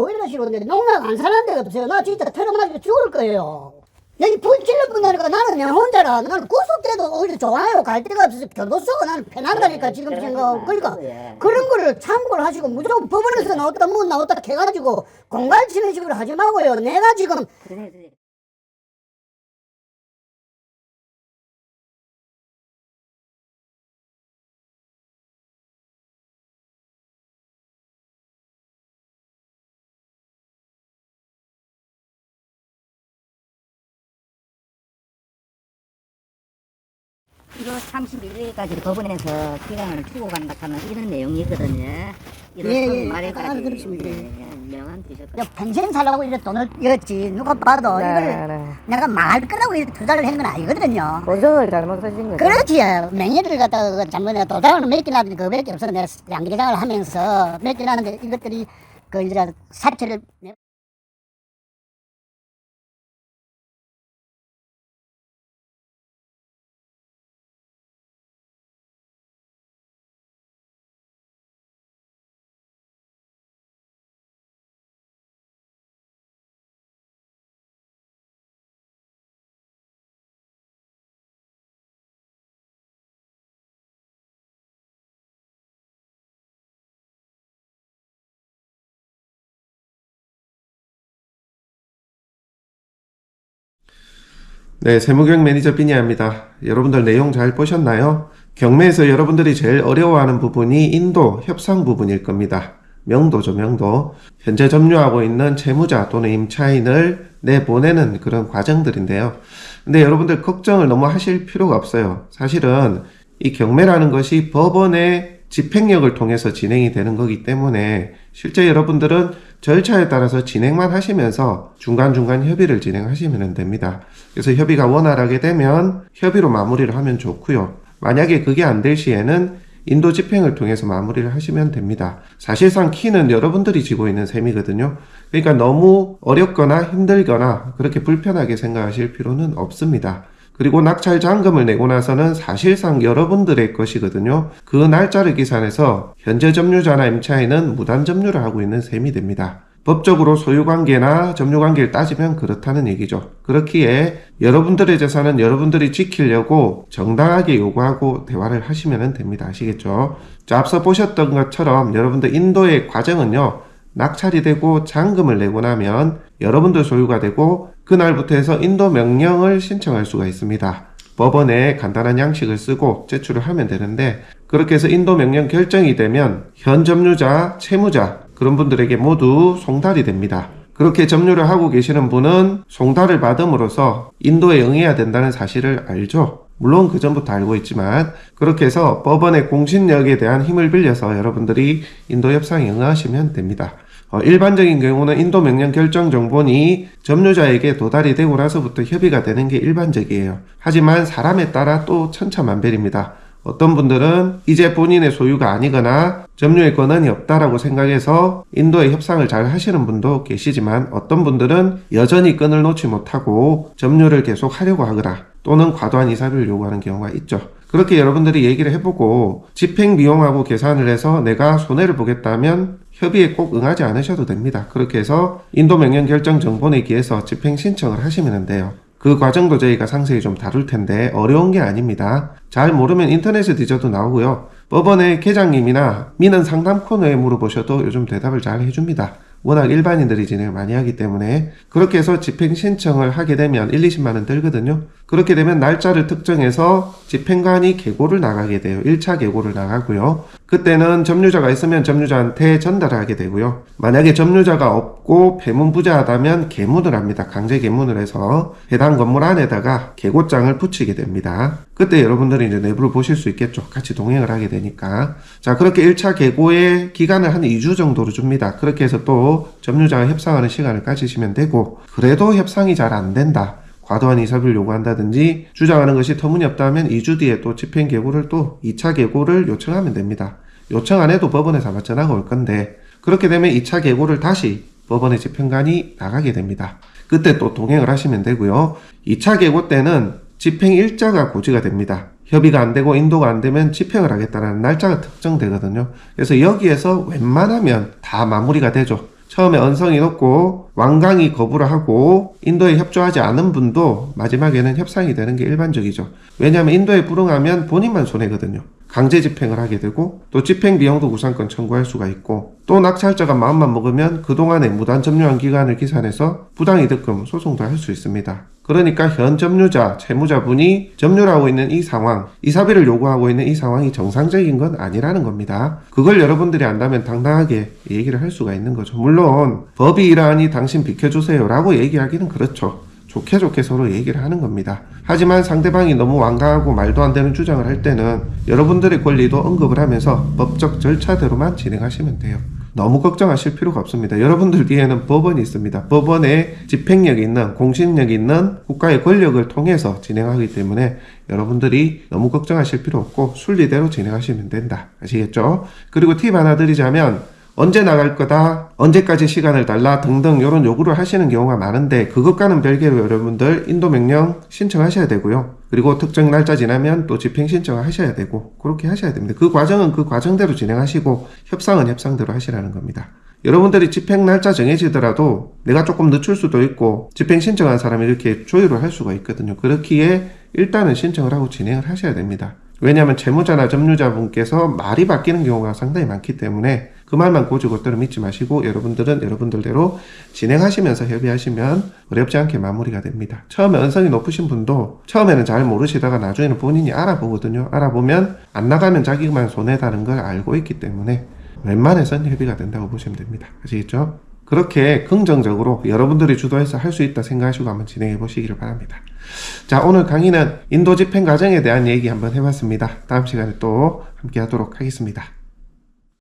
보일러실로 오는데 농락 안 사는 데가 없어요. 나 진짜 트라우마가 죽을 거예요. 여기 불질러 본다니까 나는 그냥 혼자라. 나는 구속돼도 오히려 좋아요. 갈 데가 없어서 교도소가 나는 편하다니까 지금 생각. 그러니까 그런 거를 참고를 하시고 무조건 법원에서 나왔다 뭐 나왔다 해가지고 공갈 치는 식으로 하지 마고요. 내가 지금 이거 31일까지 법원에서 기간을 두고 간다 하는 이런 내용이거든요. 예, 말해가지고 그렇습니다. 명함 드셨다. 저 평생 살라고 이래 돈을 잃었지. 누가 봐도 이걸 내가 망할 거라고 이렇게 투자를 한 건 아니거든요. 보증을 잘못하신 거죠. 그렇지. 명예를 갖다가 잘못해 도장을 몇 개 놨는데 그거밖에 없어서 내가 양계장을 하면서 몇 개 놨는데 이것들이 그 이제 사채를 네, 세무경 매니저 삐니아입니다. 여러분들 내용 잘 보셨나요? 경매에서 여러분들이 제일 어려워하는 부분이 인도 협상 부분일 겁니다. 명도죠, 명도. 현재 점유하고 있는 채무자 또는 임차인을 내보내는 그런 과정들인데요. 근데 여러분들 걱정을 너무 하실 필요가 없어요. 사실은 이 경매라는 것이 법원의 집행력을 통해서 진행이 되는 거기 때문에 실제 여러분들은 절차에 따라서 진행만 하시면서 중간중간 협의를 진행하시면 됩니다. 그래서 협의가 원활하게 되면 협의로 마무리를 하면 좋고요. 만약에 그게 안 될 시에는 인도 집행을 통해서 마무리를 하시면 됩니다. 사실상 키는 여러분들이 지고 있는 셈이거든요. 그러니까 너무 어렵거나 힘들거나 그렇게 불편하게 생각하실 필요는 없습니다. 그리고 낙찰 잔금을 내고 나서는 사실상 여러분들의 것이거든요. 그 날짜를 기산해서 현재 점유자나 임차인은 무단 점유를 하고 있는 셈이 됩니다. 법적으로 소유관계나 점유관계를 따지면 그렇다는 얘기죠. 그렇기에 여러분들의 재산은 여러분들이 지키려고 정당하게 요구하고 대화를 하시면 됩니다. 아시겠죠? 자, 앞서 보셨던 것처럼 여러분들 인도의 과정은요. 낙찰이 되고 잔금을 내고 나면 여러분들 소유가 되고 그날부터 해서 인도 명령을 신청할 수가 있습니다. 법원에 간단한 양식을 쓰고 제출을 하면 되는데 그렇게 해서 인도 명령 결정이 되면 현 점유자, 채무자 그런 분들에게 모두 송달이 됩니다. 그렇게 점유를 하고 계시는 분은 송달을 받음으로써 인도에 응해야 된다는 사실을 알죠. 물론 그 전부터 알고 있지만 그렇게 해서 법원의 공신력에 대한 힘을 빌려서 여러분들이 인도 협상에 응하시면 됩니다. 일반적인 경우는 인도 명령 결정 정본이 점유자에게 도달이 되고 나서부터 협의가 되는 게 일반적이에요. 하지만 사람에 따라 또 천차만별입니다. 어떤 분들은 이제 본인의 소유가 아니거나 점유의 권한이 없다라고 생각해서 인도의 협상을 잘 하시는 분도 계시지만 어떤 분들은 여전히 끈을 놓지 못하고 점유를 계속 하려고 하거나 또는 과도한 이사비를 요구하는 경우가 있죠. 그렇게 여러분들이 얘기를 해보고 집행 비용하고 계산을 해서 내가 손해를 보겠다면 협의에 꼭 응하지 않으셔도 됩니다. 그렇게 해서 인도 명령 결정 정본에 기해서 집행 신청을 하시면 돼요. 그 과정도 저희가 상세히 좀 다룰 텐데 어려운 게 아닙니다. 잘 모르면 인터넷에 뒤져도 나오고요. 법원의 계장님이나 민원 상담 코너에 물어보셔도 요즘 대답을 잘 해줍니다. 워낙 일반인들이 진행을 많이 하기 때문에 그렇게 해서 집행 신청을 하게 되면 1, 20만 원 들거든요. 그렇게 되면 날짜를 특정해서 집행관이 계고를 나가게 돼요. 1차 계고를 나가고요. 그때는 점유자가 있으면 점유자한테 전달을 하게 되고요. 만약에 점유자가 없고 폐문부재하다면 계문을 합니다. 강제 계문을 해서 해당 건물 안에다가 계고장을 붙이게 됩니다. 그때 여러분들이 이제 내부를 보실 수 있겠죠. 같이 동행을 하게 되니까. 자, 그렇게 1차 계고의 기간을 한 2주 정도로 줍니다. 그렇게 해서 또 점유자와 협상하는 시간을 가지시면 되고 그래도 협상이 잘 안 된다. 과도한 이사비를 요구한다든지 주장하는 것이 터무니없다면 2주 뒤에 또 집행 계고를 또 2차 계고를 요청하면 됩니다. 요청 안 해도 법원에서 아마 전화가 올 건데 그렇게 되면 2차 계고를 다시 법원의 집행관이 나가게 됩니다. 그때 또 동행을 하시면 되고요. 2차 계고 때는 집행 일자가 고지가 됩니다. 협의가 안 되고 인도가 안 되면 집행을 하겠다는 날짜가 특정되거든요. 그래서 여기에서 웬만하면 다 마무리가 되죠. 처음에 언성이 높고 완강히 거부를 하고 인도에 협조하지 않은 분도 마지막에는 협상이 되는 게 일반적이죠. 왜냐하면 인도에 불응하면 본인만 손해거든요. 강제 집행을 하게 되고 또 집행 비용도 구상권 청구할 수가 있고 또 낙찰자가 마음만 먹으면 그동안에 무단 점유한 기간을 기산해서 부당이득금 소송도 할 수 있습니다. 그러니까 현 점유자, 채무자분이 점유를 하고 있는 이 상황, 이사비를 요구하고 있는 이 상황이 정상적인 건 아니라는 겁니다. 그걸 여러분들이 안다면 당당하게 얘기를 할 수가 있는 거죠. 물론 법이 이러하니 당신 비켜주세요 라고 얘기하기는 그렇죠. 좋게 서로 얘기를 하는 겁니다. 하지만 상대방이 너무 완강하고 말도 안 되는 주장을 할 때는 여러분들의 권리도 언급을 하면서 법적 절차대로만 진행하시면 돼요. 너무 걱정하실 필요가 없습니다. 여러분들 뒤에는 법원이 있습니다. 법원에 집행력이 있는, 공신력이 있는 국가의 권력을 통해서 진행하기 때문에 여러분들이 너무 걱정하실 필요 없고 순리대로 진행하시면 된다. 아시겠죠? 그리고 팁 하나 드리자면 언제 나갈 거다, 언제까지 시간을 달라 등등 이런 요구를 하시는 경우가 많은데 그것과는 별개로 여러분들 인도 명령 신청하셔야 되고요. 그리고 특정 날짜 지나면 또 집행 신청을 하셔야 되고 그렇게 하셔야 됩니다. 그 과정은 그 과정대로 진행하시고 협상은 협상대로 하시라는 겁니다. 여러분들이 집행 날짜 정해지더라도 내가 조금 늦출 수도 있고 집행 신청한 사람이 이렇게 조율을 할 수가 있거든요. 그렇기에 일단은 신청을 하고 진행을 하셔야 됩니다. 왜냐하면 채무자나 점유자분께서 말이 바뀌는 경우가 상당히 많기 때문에 그 말만 고지고대로 믿지 마시고 여러분들은 여러분들대로 진행하시면서 협의하시면 어렵지 않게 마무리가 됩니다. 처음에 언성이 높으신 분도 처음에는 잘 모르시다가 나중에는 본인이 알아보거든요. 알아보면 안 나가면 자기만 손해다는 걸 알고 있기 때문에 웬만해서는 협의가 된다고 보시면 됩니다. 아시겠죠? 그렇게 긍정적으로 여러분들이 주도해서 할 수 있다 생각하시고 한번 진행해 보시기를 바랍니다. 자, 오늘 강의는 인도 집행 과정에 대한 얘기 한번 해봤습니다. 다음 시간에 또 함께 하도록 하겠습니다.